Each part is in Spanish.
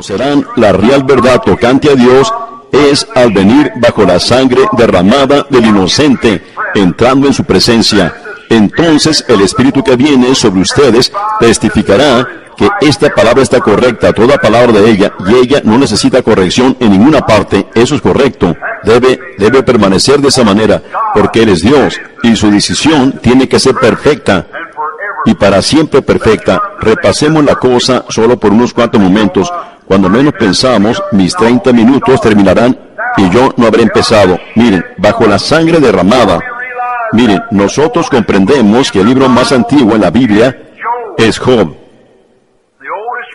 Serán la real verdad tocante a Dios es al venir bajo la sangre derramada del inocente, entrando en su presencia. Entonces el Espíritu que viene sobre ustedes testificará que esta palabra está correcta, toda palabra de ella, y ella no necesita corrección en ninguna parte. Eso es correcto. Debe permanecer de esa manera, porque Él es Dios, y su decisión tiene que ser perfecta, y para siempre perfecta. Repasemos la cosa solo por unos cuantos momentos. Cuando menos pensamos, mis 30 minutos terminarán y yo no habré empezado. Miren, bajo la sangre derramada. Miren, nosotros comprendemos que el libro más antiguo en la Biblia es Job.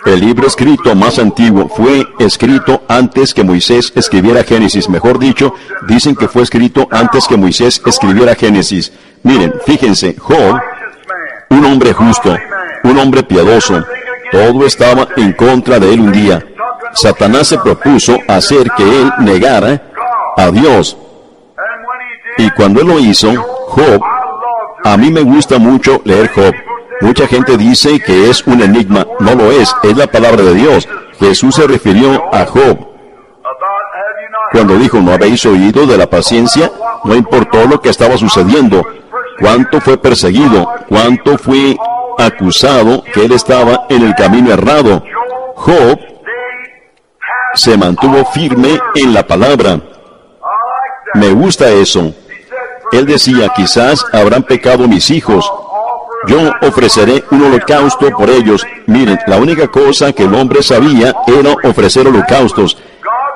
El libro escrito más antiguo fue escrito antes que Moisés escribiera Génesis. Mejor dicho, dicen que fue escrito antes que Moisés escribiera Génesis. Miren, fíjense, Job, un hombre justo, un hombre piadoso, todo estaba en contra de él un día. Satanás se propuso hacer que él negara a Dios. Y cuando él lo hizo, Job, a mí me gusta mucho leer Job. Mucha gente dice que es un enigma. No lo es la palabra de Dios. Jesús se refirió a Job cuando dijo, ¿no habéis oído de la paciencia? No importó lo que estaba sucediendo, cuánto fue perseguido, cuánto fue acusado, que él estaba en el camino errado. Job se mantuvo firme en la palabra. Me gusta eso. Él decía, quizás habrán pecado mis hijos. Yo ofreceré un holocausto por ellos. Miren, la única cosa que el hombre sabía era ofrecer holocaustos.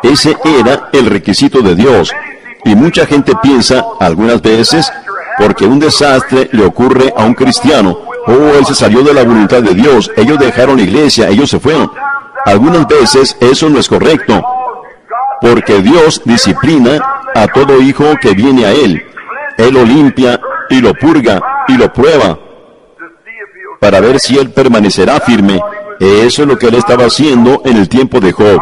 Ese era el requisito de Dios. Y mucha gente piensa, algunas veces, porque un desastre le ocurre a un cristiano, él se salió de la voluntad de Dios, ellos dejaron la iglesia, ellos se fueron. Algunas veces eso no es correcto, porque Dios disciplina a todo hijo que viene a Él. Él lo limpia y lo purga y lo prueba para ver si Él permanecerá firme. Eso es lo que Él estaba haciendo en el tiempo de Job.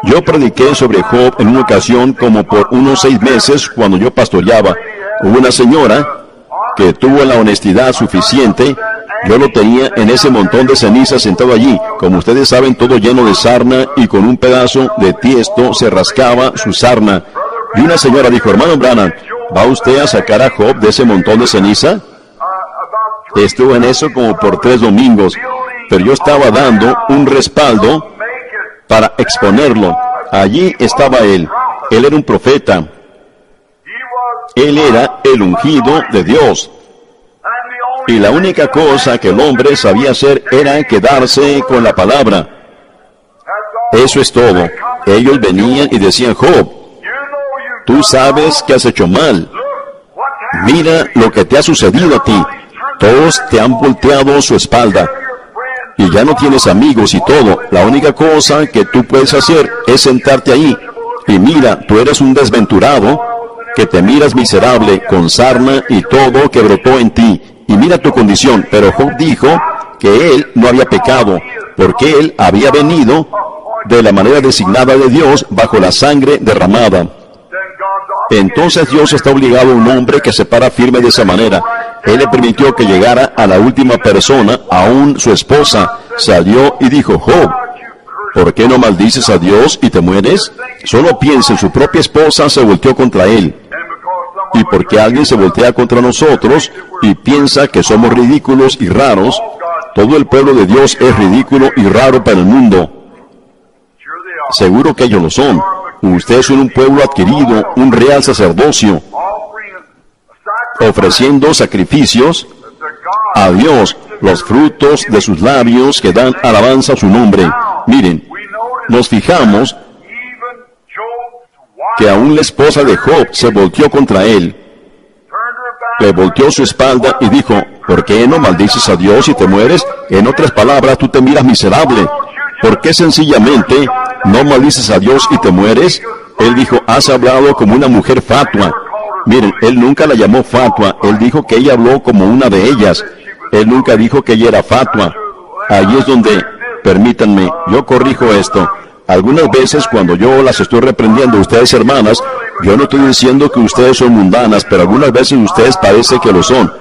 Yo prediqué sobre Job en una ocasión como por unos 6 meses cuando yo pastoreaba. Hubo una señora que tuvo la honestidad suficiente. Yo lo tenía en ese montón de ceniza sentado allí, como ustedes saben, todo lleno de sarna, y con un pedazo de tiesto se rascaba su sarna. Y una señora dijo, hermano Branham, ¿va usted a sacar a Job de ese montón de ceniza? Estuve en eso como por 3 domingos, pero yo estaba dando un respaldo para exponerlo. Allí estaba él. Él era un profeta. Él era el ungido de Dios. Y la única cosa que el hombre sabía hacer era quedarse con la palabra. Eso es todo. Ellos venían y decían, Job, tú sabes que has hecho mal. Mira lo que te ha sucedido a ti. Todos te han volteado su espalda. Y ya no tienes amigos y todo. La única cosa que tú puedes hacer es sentarte ahí. Y mira, tú eres un desventurado, que te miras miserable, con sarna y todo que brotó en ti. Y mira tu condición. Pero Job dijo que él no había pecado, porque él había venido de la manera designada de Dios bajo la sangre derramada. Entonces Dios está obligado a un hombre que se para firme de esa manera. Él le permitió que llegara a la última persona, aún su esposa. Salió y dijo, Job, ¿por qué no maldices a Dios y te mueres? Solo piensa, su propia esposa se volteó contra él. Y porque alguien se voltea contra nosotros y piensa que somos ridículos y raros, todo el pueblo de Dios es ridículo y raro para el mundo. Seguro que ellos lo son. Ustedes son un pueblo adquirido, un real sacerdocio, ofreciendo sacrificios a Dios, los frutos de sus labios que dan alabanza a su nombre. Miren, nos fijamos que aún la esposa de Job se volteó contra él. Le volteó su espalda y dijo, ¿por qué no maldices a Dios y te mueres? En otras palabras, tú te miras miserable. ¿Por qué sencillamente no maldices a Dios y te mueres? Él dijo, has hablado como una mujer fatua. Miren, él nunca la llamó fatua. Él dijo que ella habló como una de ellas. Él nunca dijo que ella era fatua. Allí es donde, permítanme, yo corrijo esto. Algunas veces cuando yo las estoy reprendiendo a ustedes, hermanas, yo no estoy diciendo que ustedes son mundanas, pero algunas veces ustedes parece que lo son.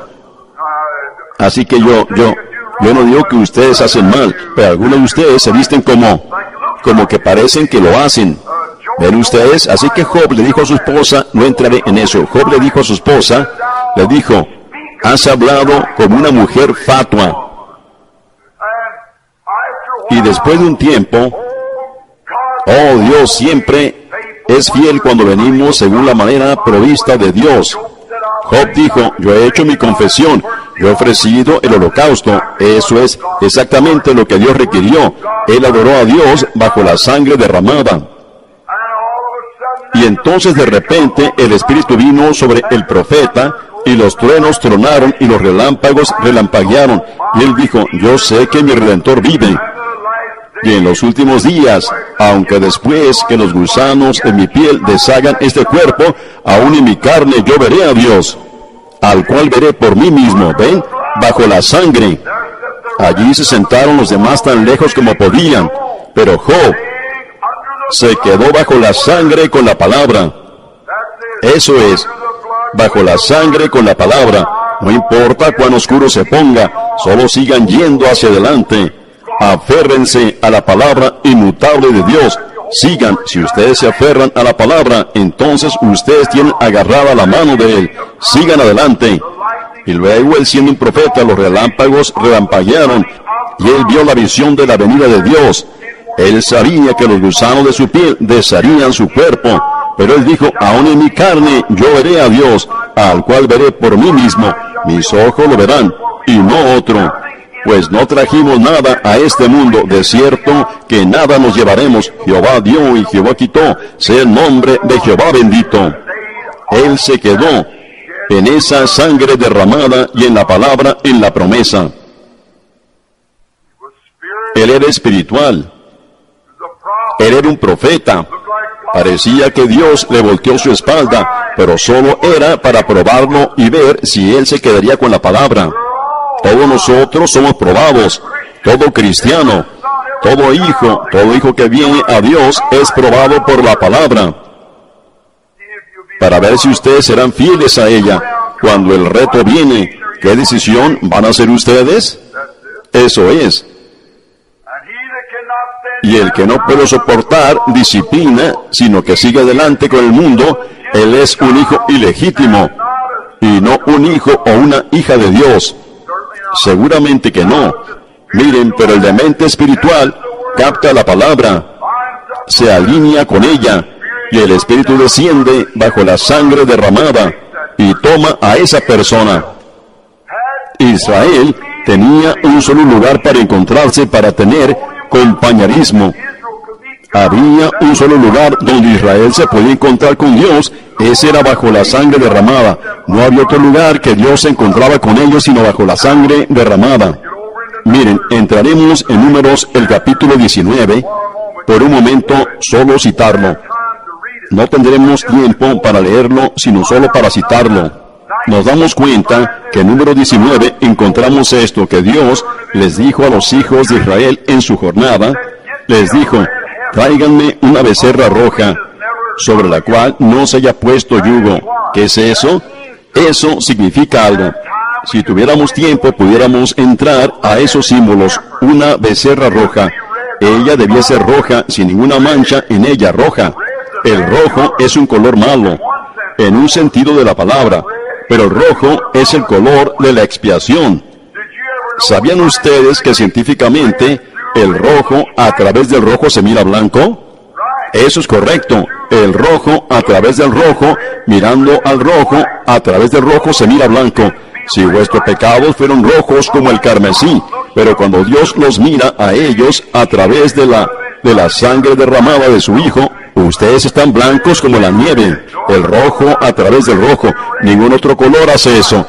Así que yo no digo que ustedes hacen mal, pero algunos de ustedes se visten como como que parecen que lo hacen. ¿Ven ustedes? Así que Job le dijo a su esposa, no entraré en eso, Job le dijo a su esposa, le dijo, has hablado como una mujer fatua. Y después de un tiempo, oh, Dios siempre es fiel cuando venimos según la manera provista de Dios. Job dijo, yo he hecho mi confesión, yo he ofrecido el holocausto. Eso es exactamente lo que Dios requirió. Él adoró a Dios bajo la sangre derramada. Y entonces de repente el Espíritu vino sobre el profeta, y los truenos tronaron y los relámpagos relampaguearon. Y él dijo, yo sé que mi Redentor vive. Y en los últimos días, aunque después que los gusanos en mi piel deshagan este cuerpo, aún en mi carne yo veré a Dios, al cual veré por mí mismo, ¿ven? Bajo la sangre. Allí se sentaron los demás tan lejos como podían, pero Job se quedó bajo la sangre con la palabra. Eso es, bajo la sangre con la palabra. No importa cuán oscuro se ponga, solo sigan yendo hacia adelante. Aférrense a la palabra inmutable de Dios. Sigan, si ustedes se aferran a la palabra, entonces ustedes tienen agarrada la mano de Él. Sigan adelante. Y luego él, siendo un profeta, los relámpagos relampaguearon, y él vio la visión de la venida de Dios. Él sabía que los gusanos de su piel desharían su cuerpo, pero él dijo, aún en mi carne yo veré a Dios, al cual veré por mí mismo. Mis ojos lo verán, y no otro. Pues no trajimos nada a este mundo, de cierto que nada nos llevaremos. Jehová dio y Jehová quitó, sea el nombre de Jehová bendito. Él se quedó en esa sangre derramada y en la palabra, en la promesa. Él era espiritual. Él era un profeta. Parecía que Dios le volteó su espalda, pero solo era para probarlo y ver si él se quedaría con la palabra. Todos nosotros somos probados. Todo cristiano, todo hijo que viene a Dios es probado por la palabra, para ver si ustedes serán fieles a ella. Cuando el reto viene, ¿qué decisión van a hacer ustedes? Eso es. Y el que no puede soportar disciplina, sino que sigue adelante con el mundo, él es un hijo ilegítimo, y no un hijo o una hija de Dios. Seguramente que no. Miren, pero el de mente espiritual capta la palabra, se alinea con ella, y el Espíritu desciende bajo la sangre derramada y toma a esa persona. Israel tenía un solo lugar para encontrarse, para tener compañerismo. Había un solo lugar donde Israel se podía encontrar con Dios. Ese era bajo la sangre derramada. No había otro lugar que Dios se encontraba con ellos sino bajo la sangre derramada. Miren, entraremos en Números, el capítulo 19, por un momento solo citarlo. No tendremos tiempo para leerlo, sino solo para citarlo. Nos damos cuenta que en Número 19 encontramos esto, que Dios les dijo a los hijos de Israel en su jornada, les dijo, tráiganme una becerra roja, sobre la cual no se haya puesto yugo. ¿Qué es eso? Eso significa algo. Si tuviéramos tiempo, pudiéramos entrar a esos símbolos. Una becerra roja. Ella debía ser roja, sin ninguna mancha en ella roja. El rojo es un color malo, en un sentido de la palabra, pero el rojo es el color de la expiación. ¿Sabían ustedes que científicamente el rojo, a través del rojo se mira blanco? Eso es correcto. El rojo, a través del rojo, mirando al rojo, a través del rojo se mira blanco. Si vuestros pecados fueron rojos como el carmesí, pero cuando Dios los mira a ellos a través de la sangre derramada de su Hijo, ustedes están blancos como la nieve. El rojo a través del rojo. Ningún otro color hace eso.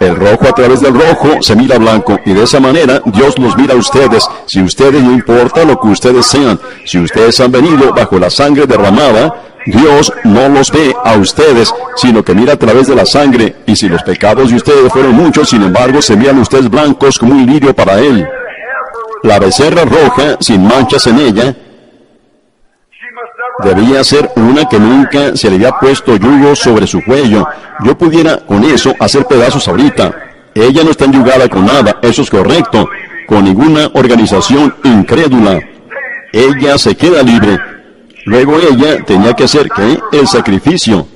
El rojo a través del rojo se mira blanco, y de esa manera Dios los mira a ustedes. Si ustedes, no importa lo que ustedes sean, si ustedes han venido bajo la sangre derramada, Dios no los ve a ustedes, sino que mira a través de la sangre. Y si los pecados de ustedes fueron muchos, sin embargo, se miran ustedes blancos como un lirio para Él. La becerra roja, sin manchas en ella, debía ser una que nunca se le había puesto yugo sobre su cuello. Yo pudiera con eso hacer pedazos ahorita. Ella no está enyugada con nada, eso es correcto, con ninguna organización incrédula. ella se queda libre. Luego ella tenía que hacer, ¿qué? El sacrificio.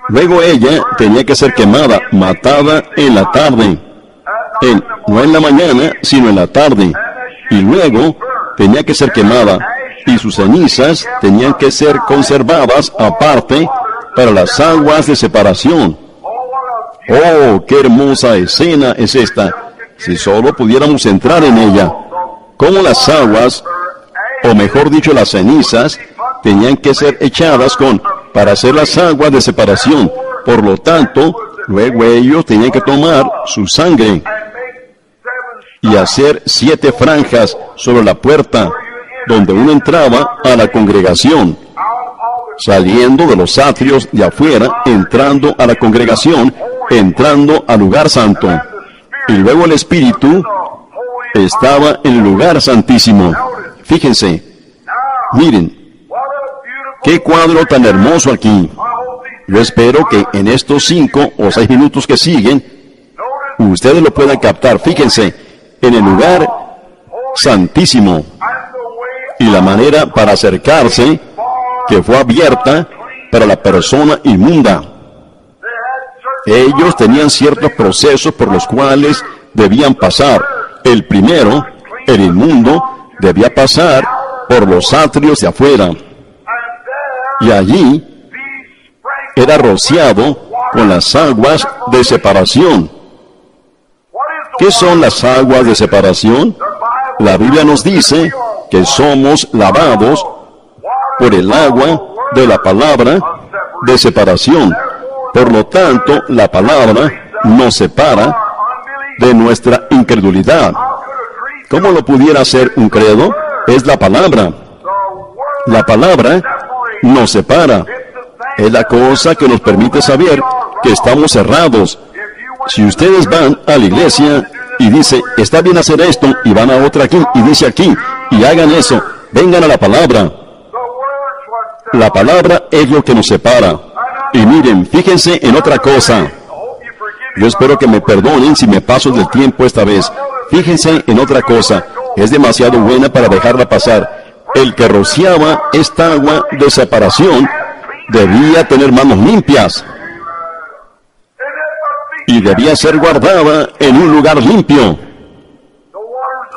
Luego ella tenía que ser quemada, matada en la tarde. No en la mañana, sino en la tarde. Y luego tenía que ser quemada. Y sus cenizas tenían que ser conservadas aparte para las aguas de separación. ¡Oh, qué hermosa escena es esta! Si solo pudiéramos entrar en ella. Como las aguas, o mejor dicho, las cenizas, tenían que ser echadas para hacer las aguas de separación. Por lo tanto, luego ellos tenían que tomar su sangre y hacer 7 franjas sobre la puerta, donde uno entraba a la congregación, saliendo de los atrios de afuera, entrando a la congregación, entrando al lugar santo. Y luego el Espíritu estaba en el lugar santísimo. Fíjense, miren, qué cuadro tan hermoso aquí. Yo espero que en estos 5 o 6 minutos que siguen, ustedes lo puedan captar. Fíjense, en el lugar santísimo. Y la manera para acercarse, que fue abierta para la persona inmunda. Ellos tenían ciertos procesos por los cuales debían pasar. El primero, el inmundo, debía pasar por los atrios de afuera. Y allí era rociado con las aguas de separación. ¿Qué son las aguas de separación? La Biblia nos dice que somos lavados por el agua de la palabra de separación. Por lo tanto, la palabra nos separa de nuestra incredulidad. ¿Cómo lo pudiera hacer un credo? Es la palabra. La palabra nos separa. Es la cosa que nos permite saber que estamos cerrados. Si ustedes van a la iglesia y dice, está bien hacer esto, y van a otra aquí, y dice aquí, y hagan eso, vengan a la palabra. La palabra es lo que nos separa. Y miren, fíjense en otra cosa. Yo espero que me perdonen si me paso del tiempo esta vez. Fíjense en otra cosa. Es demasiado buena para dejarla pasar. El que rociaba esta agua de separación debía tener manos limpias. Y debía ser guardada en un lugar limpio.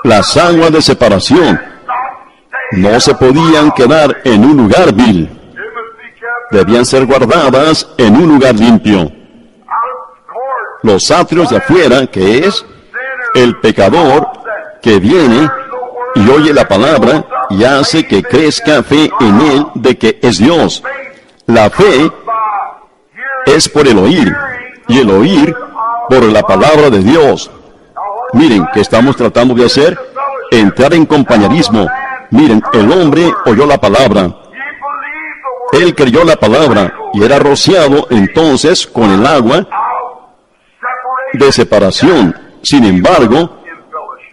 Las aguas de separación no se podían quedar en un lugar vil. Debían ser guardadas en un lugar limpio. Los atrios de afuera, que es el pecador que viene y oye la palabra y hace que crezca fe en él de que es Dios. La fe es por el oír, y el oír por la palabra de Dios. Miren, ¿qué estamos tratando de hacer? Entrar en compañerismo. Miren, el hombre oyó la palabra. Él creyó la palabra y era rociado entonces con el agua de separación. Sin embargo,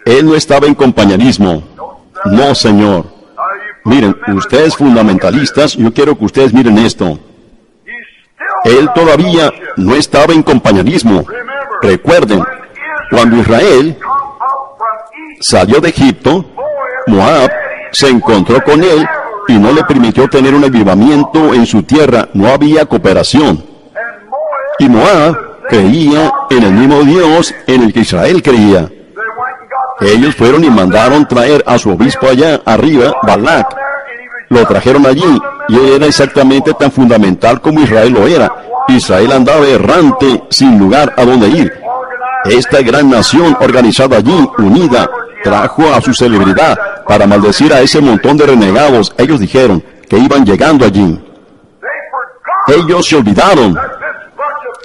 él no estaba en compañerismo. No, Señor. Miren, ustedes fundamentalistas, yo quiero que ustedes miren esto. Él todavía no estaba en compañerismo. Recuerden, cuando Israel salió de Egipto, Moab se encontró con él y no le permitió tener un avivamiento en su tierra. No había cooperación. Y Moab creía en el mismo Dios en el que Israel creía. Ellos fueron y mandaron traer a su obispo allá arriba, Balac. Lo trajeron allí y él era exactamente tan fundamental como Israel lo era. Israel andaba errante sin lugar a donde ir. Esta gran nación organizada allí, unida, trajo a su celebridad para maldecir a ese montón de renegados. Ellos dijeron que iban llegando allí. Ellos se olvidaron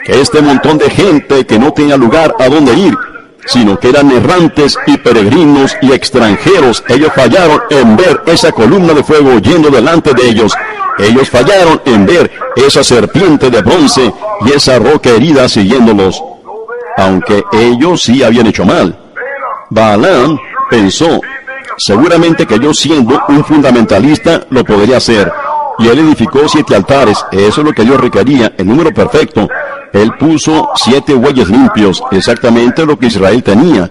que este montón de gente que no tenía lugar a donde ir, sino que eran errantes y peregrinos y extranjeros, ellos fallaron en ver esa columna de fuego yendo delante de ellos. Ellos fallaron en ver esa serpiente de bronce y esa roca herida siguiéndolos, aunque ellos sí habían hecho mal. Balaam pensó, seguramente que yo siendo un fundamentalista lo podría hacer. Y él edificó 7 altares, eso es lo que Dios requería, el número perfecto. Él puso 7 bueyes limpios, exactamente lo que Israel tenía.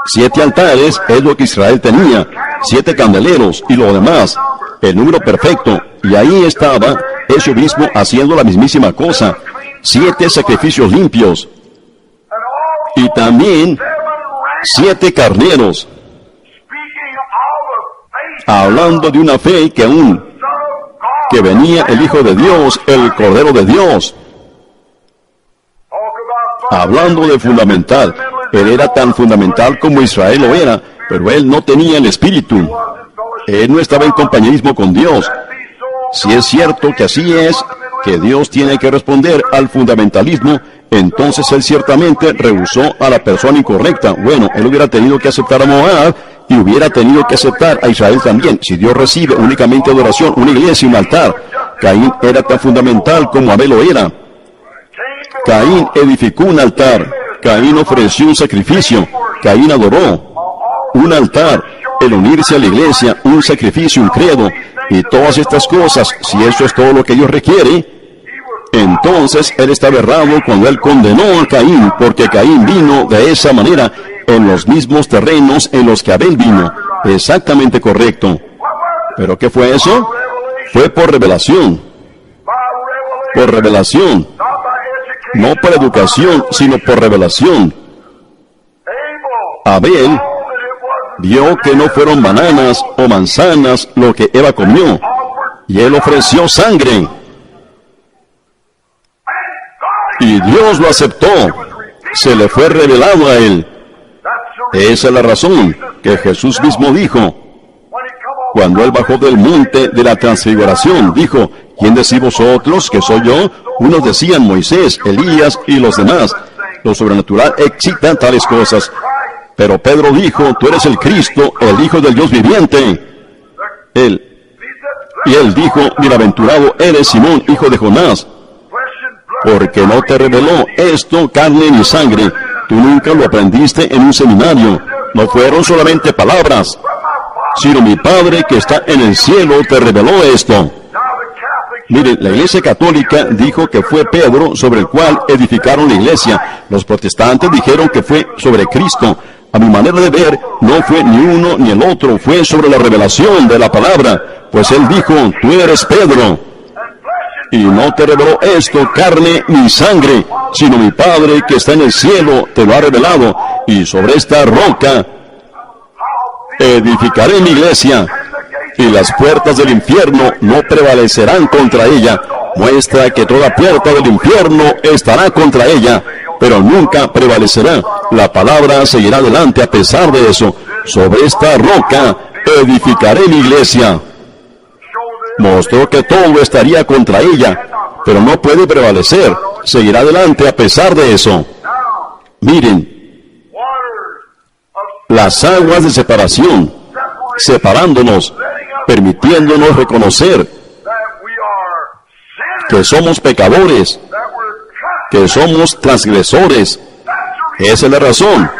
7 altares es lo que Israel tenía. 7 candeleros y lo demás, el número perfecto, y ahí estaba eso mismo haciendo la mismísima cosa, 7 sacrificios limpios, y también 7 carneros, hablando de una fe que venía el Hijo de Dios, el Cordero de Dios, hablando de fundamental. Él era tan fundamental como Israel lo era, pero él no tenía el Espíritu. Él no estaba en compañerismo con Dios. Si es cierto que así es, que Dios tiene que responder al fundamentalismo, entonces él ciertamente rehusó a la persona incorrecta. Bueno, él hubiera tenido que aceptar a Moab y hubiera tenido que aceptar a Israel también. Si Dios recibe únicamente adoración, una iglesia y un altar, Caín era tan fundamental como Abel lo era. Caín edificó un altar, Caín ofreció un sacrificio, Caín adoró un altar, el unirse a la iglesia, un sacrificio, un credo, y todas estas cosas. Si eso es todo lo que Dios requiere, entonces él estaba errado cuando él condenó a Caín, porque Caín vino de esa manera en los mismos terrenos en los que Abel vino. Exactamente correcto. ¿Pero qué fue eso? Fue por revelación. Por revelación. No por educación, sino por revelación. Abel vio que no fueron bananas o manzanas lo que Eva comió, y él ofreció sangre. Y Dios lo aceptó. Se le fue revelado a él. Esa es la razón que Jesús mismo dijo, cuando él bajó del monte de la transfiguración, dijo: ¿Quién decís vosotros que soy yo? Unos decían Moisés, Elías y los demás. Lo sobrenatural excita tales cosas. Pero Pedro dijo: tú eres el Cristo, el Hijo del Dios viviente. Y él dijo: bienaventurado eres, Simón, hijo de Jonás, porque no te reveló esto carne ni sangre. Tú nunca lo aprendiste en un seminario. No fueron solamente palabras, sino mi Padre que está en el cielo te reveló esto. Miren, la Iglesia Católica dijo que fue Pedro sobre el cual edificaron la iglesia. Los protestantes dijeron que fue sobre Cristo. A mi manera de ver, no fue ni uno ni el otro, fue sobre la revelación de la palabra. Pues él dijo: tú eres Pedro, y no te reveló esto carne ni sangre, sino mi Padre que está en el cielo te lo ha revelado. Y sobre esta roca edificaré mi iglesia, y las puertas del infierno no prevalecerán contra ella. Muestra que toda puerta del infierno estará contra ella, pero nunca prevalecerá. La palabra seguirá adelante a pesar de eso. Sobre esta roca edificaré mi iglesia. Mostró que todo estaría contra ella, pero no puede prevalecer. Seguirá adelante a pesar de eso. Miren, las aguas de separación, separándonos, permitiéndonos reconocer que somos pecadores, que somos transgresores. Esa es la razón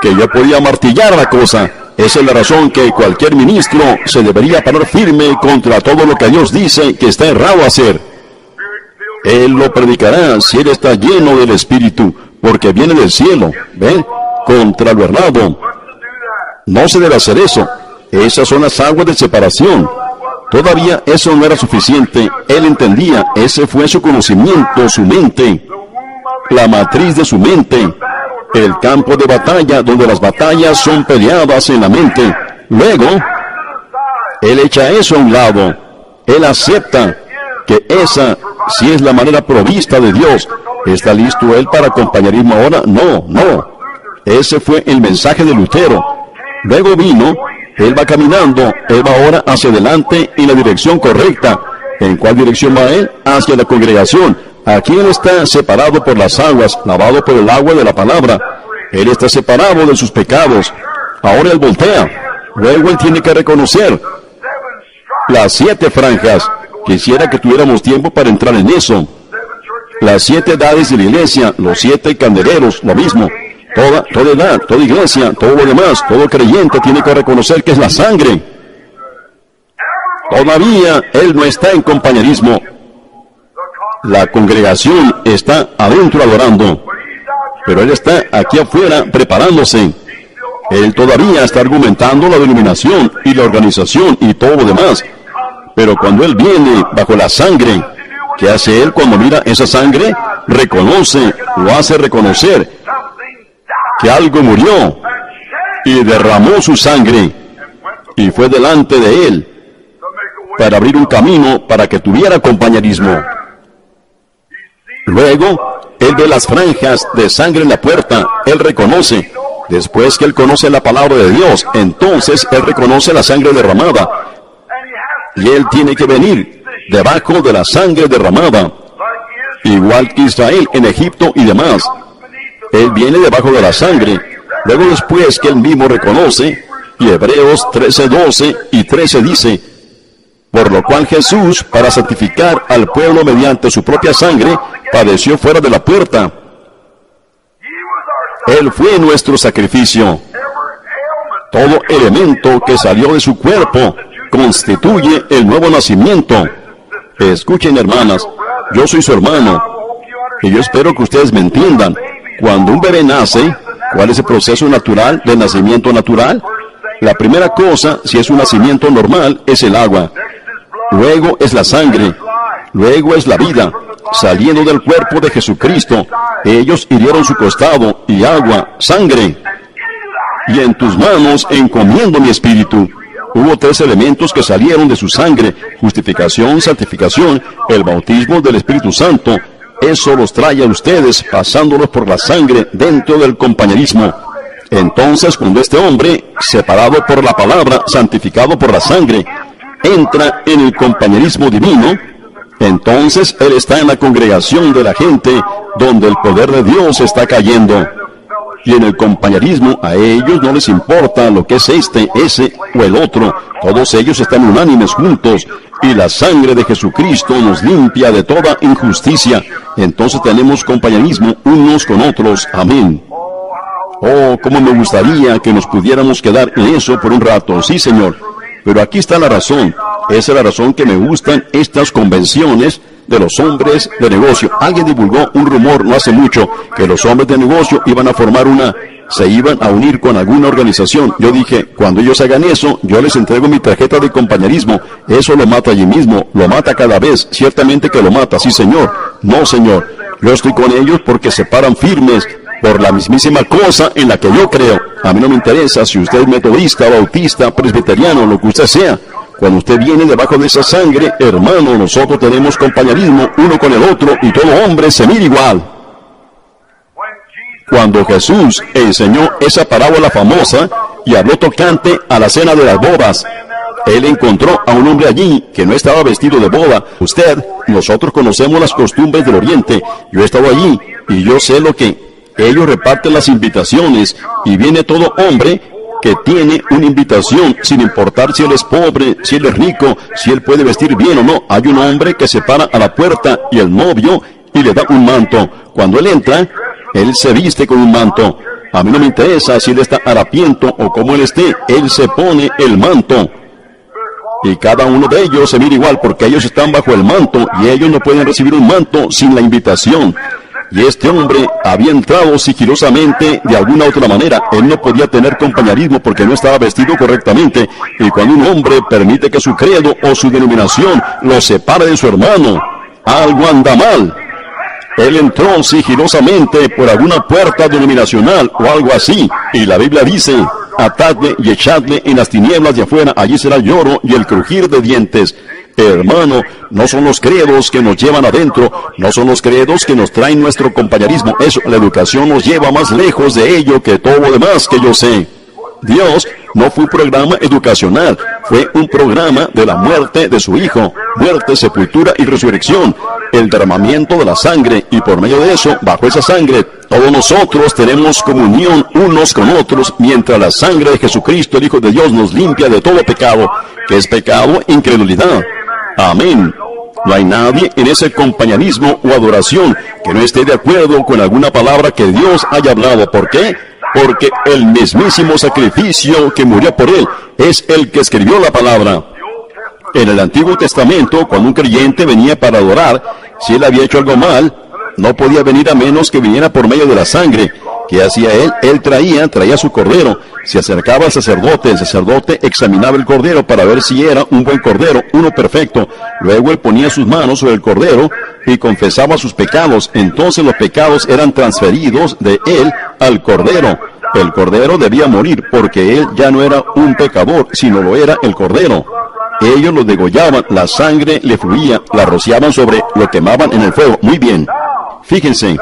que yo podía martillar la cosa. Esa es la razón que cualquier ministro se debería parar firme contra todo lo que Dios dice que está errado a hacer. Él lo predicará si él está lleno del Espíritu, porque viene del cielo. ¿Ven? Contra lo errado. No se debe hacer eso. Esas son las aguas de separación. Todavía eso no era suficiente. Él entendía, ese fue su conocimiento, su mente, la matriz de su mente, el campo de batalla donde las batallas son peleadas en la mente. Luego, él echa eso a un lado. Él acepta que esa sí es la manera provista de Dios. ¿Está listo él para compañerismo ahora? No, no. Ese fue el mensaje de Lutero. Luego vino, él va caminando, él va ahora hacia adelante en la dirección correcta. ¿En cuál dirección va él? Hacia la congregación. Aquí él está separado por las aguas, lavado por el agua de la palabra. Él está separado de sus pecados. Ahora él voltea. Luego él tiene que reconocer las 7 franjas. Quisiera que tuviéramos tiempo para entrar en eso. Las 7 edades de la iglesia, los 7 candeleros, lo mismo. Toda edad, toda iglesia, todo lo demás, todo creyente tiene que reconocer que es la sangre. Todavía él no está en compañerismo. La congregación está adentro adorando, pero él está aquí afuera preparándose. Él todavía está argumentando la denominación y la organización y todo lo demás. Pero cuando Él viene bajo la sangre, ¿qué hace Él cuando mira esa sangre? Reconoce, lo hace reconocer que algo murió y derramó su sangre y fue delante de Él para abrir un camino para que tuviera compañerismo. Luego, Él ve las franjas de sangre en la puerta. Él reconoce. Después que Él conoce la palabra de Dios, entonces Él reconoce la sangre derramada. Y Él tiene que venir debajo de la sangre derramada. Igual que Israel en Egipto y demás. Él viene debajo de la sangre. Luego después que Él mismo reconoce, y Hebreos 13:12 y 13 dice, por lo cual Jesús, para santificar al pueblo mediante su propia sangre, padeció fuera de la puerta. Él fue nuestro sacrificio. Todo elemento que salió de su cuerpo constituye el nuevo nacimiento. Escuchen, hermanas, yo soy su hermano, y yo espero que ustedes me entiendan. Cuando un bebé nace, ¿cuál es el proceso natural del nacimiento natural? La primera cosa, si es un nacimiento normal, es el agua. Luego es la sangre. Luego es la vida. Saliendo del cuerpo de Jesucristo, ellos hirieron su costado, y agua, sangre. Y en tus manos encomiendo mi espíritu. Hubo 3 elementos que salieron de su sangre: justificación, santificación, el bautismo del Espíritu Santo. Eso los trae a ustedes, pasándolos por la sangre dentro del compañerismo. Entonces, cuando este hombre, separado por la palabra, santificado por la sangre, entra en el compañerismo divino, entonces él está en la congregación de la gente, donde el poder de Dios está cayendo. Y en el compañerismo, a ellos no les importa lo que es ese o el otro. Todos ellos están unánimes juntos, y la sangre de Jesucristo nos limpia de toda injusticia. Entonces tenemos compañerismo unos con otros. Amén. Oh, cómo me gustaría que nos pudiéramos quedar en eso por un rato. Sí, Señor. Pero aquí está la razón. Esa es la razón que me gustan estas convenciones de los hombres de negocio. Alguien divulgó un rumor no hace mucho, que los hombres de negocio iban a formar se iban a unir con alguna organización. Yo dije, cuando ellos hagan eso, yo les entrego mi tarjeta de compañerismo. Eso lo mata allí mismo, lo mata cada vez. Ciertamente que lo mata, sí, Señor. No, Señor. Yo estoy con ellos porque se paran firmes por la mismísima cosa en la que yo creo. A mí no me interesa si usted es metodista, bautista, presbiteriano, lo que usted sea. Cuando usted viene debajo de esa sangre, hermano, nosotros tenemos compañerismo uno con el otro, y todo hombre se mira igual. Cuando Jesús enseñó esa parábola famosa y habló tocante a la cena de las bodas, Él encontró a un hombre allí que no estaba vestido de boda. Nosotros conocemos las costumbres del Oriente. Yo he estado allí y yo sé lo que ellos reparten las invitaciones, y viene todo hombre que tiene una invitación, sin importar si él es pobre, si él es rico, si él puede vestir bien o no. Hay un hombre que se para a la puerta y el novio y le da un manto. Cuando él entra, él se viste con un manto. A mí no me interesa si él está harapiento o como él esté, él se pone el manto. Y cada uno de ellos se mira igual porque ellos están bajo el manto, y ellos no pueden recibir un manto sin la invitación. Y este hombre había entrado sigilosamente de alguna otra manera. Él no podía tener compañerismo porque no estaba vestido correctamente. Y cuando un hombre permite que su credo o su denominación lo separe de su hermano, algo anda mal. Él entró sigilosamente por alguna puerta denominacional o algo así. Y la Biblia dice, atadle y echadle en las tinieblas de afuera, allí será el lloro y el crujir de dientes. Hermano, no son los credos que nos llevan adentro, no son los credos que nos traen nuestro compañerismo. Eso, la educación nos lleva más lejos de ello que todo lo demás que yo sé. Dios no fue un programa educacional, fue un programa de la muerte de su Hijo, muerte, sepultura y resurrección, el derramamiento de la sangre, y por medio de eso, bajo esa sangre, todos nosotros tenemos comunión unos con otros, mientras la sangre de Jesucristo, el Hijo de Dios, nos limpia de todo pecado, que es pecado, incredulidad. Amén. No hay nadie en ese compañerismo o adoración que no esté de acuerdo con alguna palabra que Dios haya hablado. ¿Por qué? Porque el mismísimo sacrificio que murió por él es el que escribió la palabra. En el Antiguo Testamento, cuando un creyente venía para adorar, si él había hecho algo mal, no podía venir a menos que viniera por medio de la sangre. ¿Qué hacía él? Él traía su cordero, se acercaba al sacerdote, el sacerdote examinaba el cordero para ver si era un buen cordero, uno perfecto. Luego él ponía sus manos sobre el cordero y confesaba sus pecados. Entonces los pecados eran transferidos de él al cordero. El cordero debía morir porque él ya no era un pecador, sino lo era el cordero. Ellos lo degollaban, la sangre le fluía, la rociaban sobre, lo quemaban en el fuego. Muy bien. Fíjense.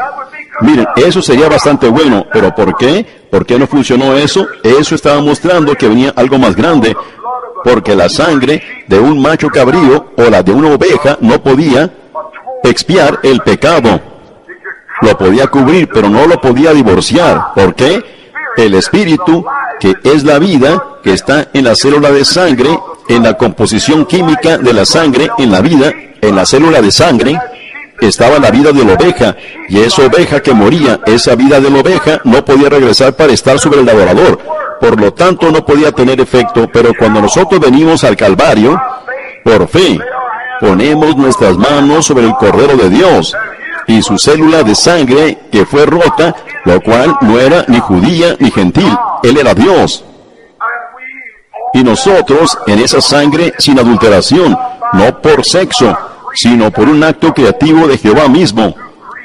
Miren, eso sería bastante bueno, pero ¿por qué? ¿Por qué no funcionó eso? Eso estaba mostrando que venía algo más grande, porque la sangre de un macho cabrío o la de una oveja no podía expiar el pecado. Lo podía cubrir, pero no lo podía divorciar. ¿Por qué? El espíritu, que es la vida, que está en la célula de sangre, en la composición química de la sangre, en la vida, en la célula de sangre, estaba la vida de la oveja, y esa oveja que moría, esa vida de la oveja, no podía regresar para estar sobre el laborador, por lo tanto no podía tener efecto. Pero cuando nosotros venimos al Calvario, por fe, ponemos nuestras manos sobre el Cordero de Dios, y su célula de sangre que fue rota, lo cual no era ni judía ni gentil, él era Dios. Y nosotros, en esa sangre sin adulteración, no por sexo, sino por un acto creativo de Jehová mismo,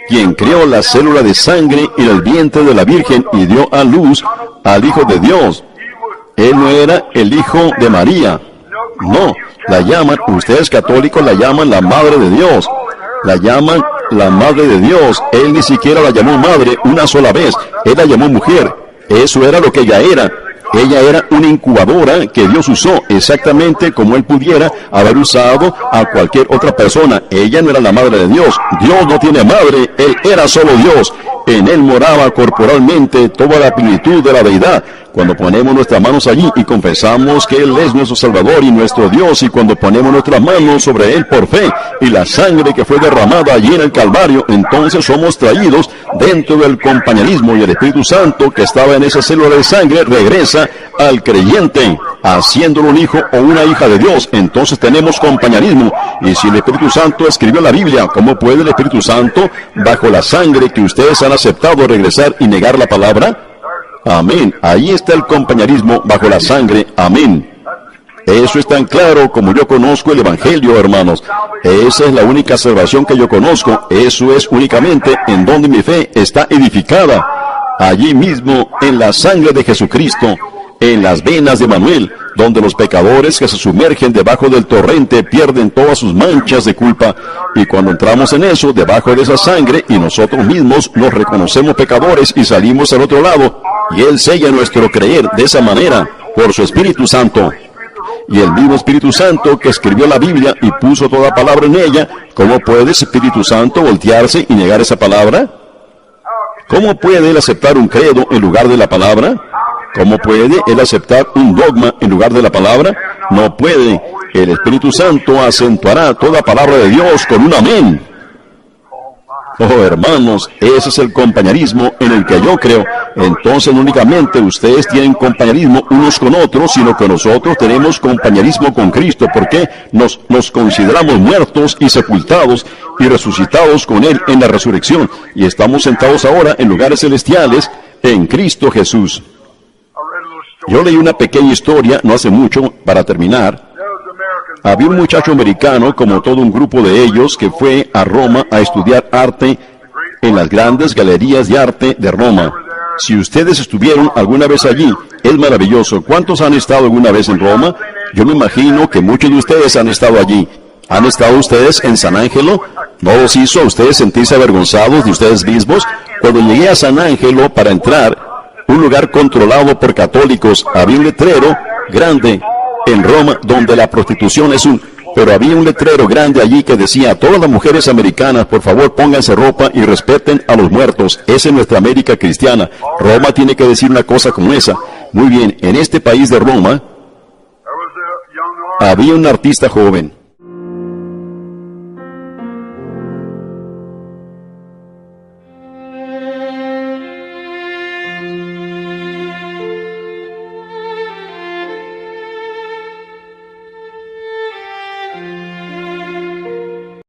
quien creó la célula de sangre en el vientre de la Virgen y dio a luz al Hijo de Dios. Él no era el Hijo de María. No, la llaman, ustedes católicos la llaman la Madre de Dios. La llaman la Madre de Dios. Él ni siquiera la llamó madre una sola vez. Él la llamó mujer. Eso era lo que ella era. Ella era una incubadora que Dios usó exactamente como Él pudiera haber usado a cualquier otra persona. Ella no era la madre de Dios. Dios no tiene madre, Él era solo Dios. En Él moraba corporalmente toda la plenitud de la deidad. Cuando ponemos nuestras manos allí y confesamos que Él es nuestro Salvador y nuestro Dios, y cuando ponemos nuestras manos sobre Él por fe, y la sangre que fue derramada allí en el Calvario, entonces somos traídos dentro del compañerismo, y el Espíritu Santo que estaba en esa célula de sangre regresa al creyente, haciéndolo un hijo o una hija de Dios. Entonces tenemos compañerismo. Y si el Espíritu Santo escribió la Biblia, ¿cómo puede el Espíritu Santo, bajo la sangre que ustedes han aceptado, regresar y negar la palabra? Amén. Ahí está el compañerismo bajo la sangre. Amén. Eso es tan claro como yo conozco el Evangelio, hermanos. Esa es la única salvación que yo conozco. Eso es únicamente en donde mi fe está edificada. Allí mismo, en la sangre de Jesucristo, en las venas de Manuel, donde los pecadores que se sumergen debajo del torrente pierden todas sus manchas de culpa. Y cuando entramos en eso, debajo de esa sangre, y nosotros mismos nos reconocemos pecadores y salimos al otro lado, y Él sella nuestro creer de esa manera, por su Espíritu Santo. Y el mismo Espíritu Santo que escribió la Biblia y puso toda palabra en ella, ¿cómo puede ese Espíritu Santo voltearse y negar esa palabra? ¿Cómo puede Él aceptar un credo en lugar de la palabra? ¿Cómo puede Él aceptar un dogma en lugar de la palabra? No puede. El Espíritu Santo acentuará toda palabra de Dios con un amén. Oh, hermanos, ese es el compañerismo en el que yo creo. Entonces, no únicamente ustedes tienen compañerismo unos con otros, sino que nosotros tenemos compañerismo con Cristo, porque nos consideramos muertos y sepultados y resucitados con Él en la resurrección. Y estamos sentados ahora en lugares celestiales en Cristo Jesús. Yo leí una pequeña historia no hace mucho, para terminar. Había un muchacho americano, como todo un grupo de ellos, que fue a Roma a estudiar arte en las grandes galerías de arte de Roma. Si ustedes estuvieron alguna vez allí, es maravilloso. ¿Cuántos han estado alguna vez en Roma? Yo me imagino que muchos de ustedes han estado allí. ¿Han estado ustedes en San Ángelo? ¿No los hizo a ustedes sentirse avergonzados de ustedes mismos? Cuando llegué a San Ángelo para entrar, un lugar controlado por católicos, había un letrero grande en Roma donde la prostitución es pero había un letrero grande allí que decía: todas las mujeres americanas, por favor, pónganse ropa y respeten a los muertos. Esa es nuestra América cristiana. Roma tiene que decir una cosa como esa. Muy bien, en este país de Roma había un artista joven.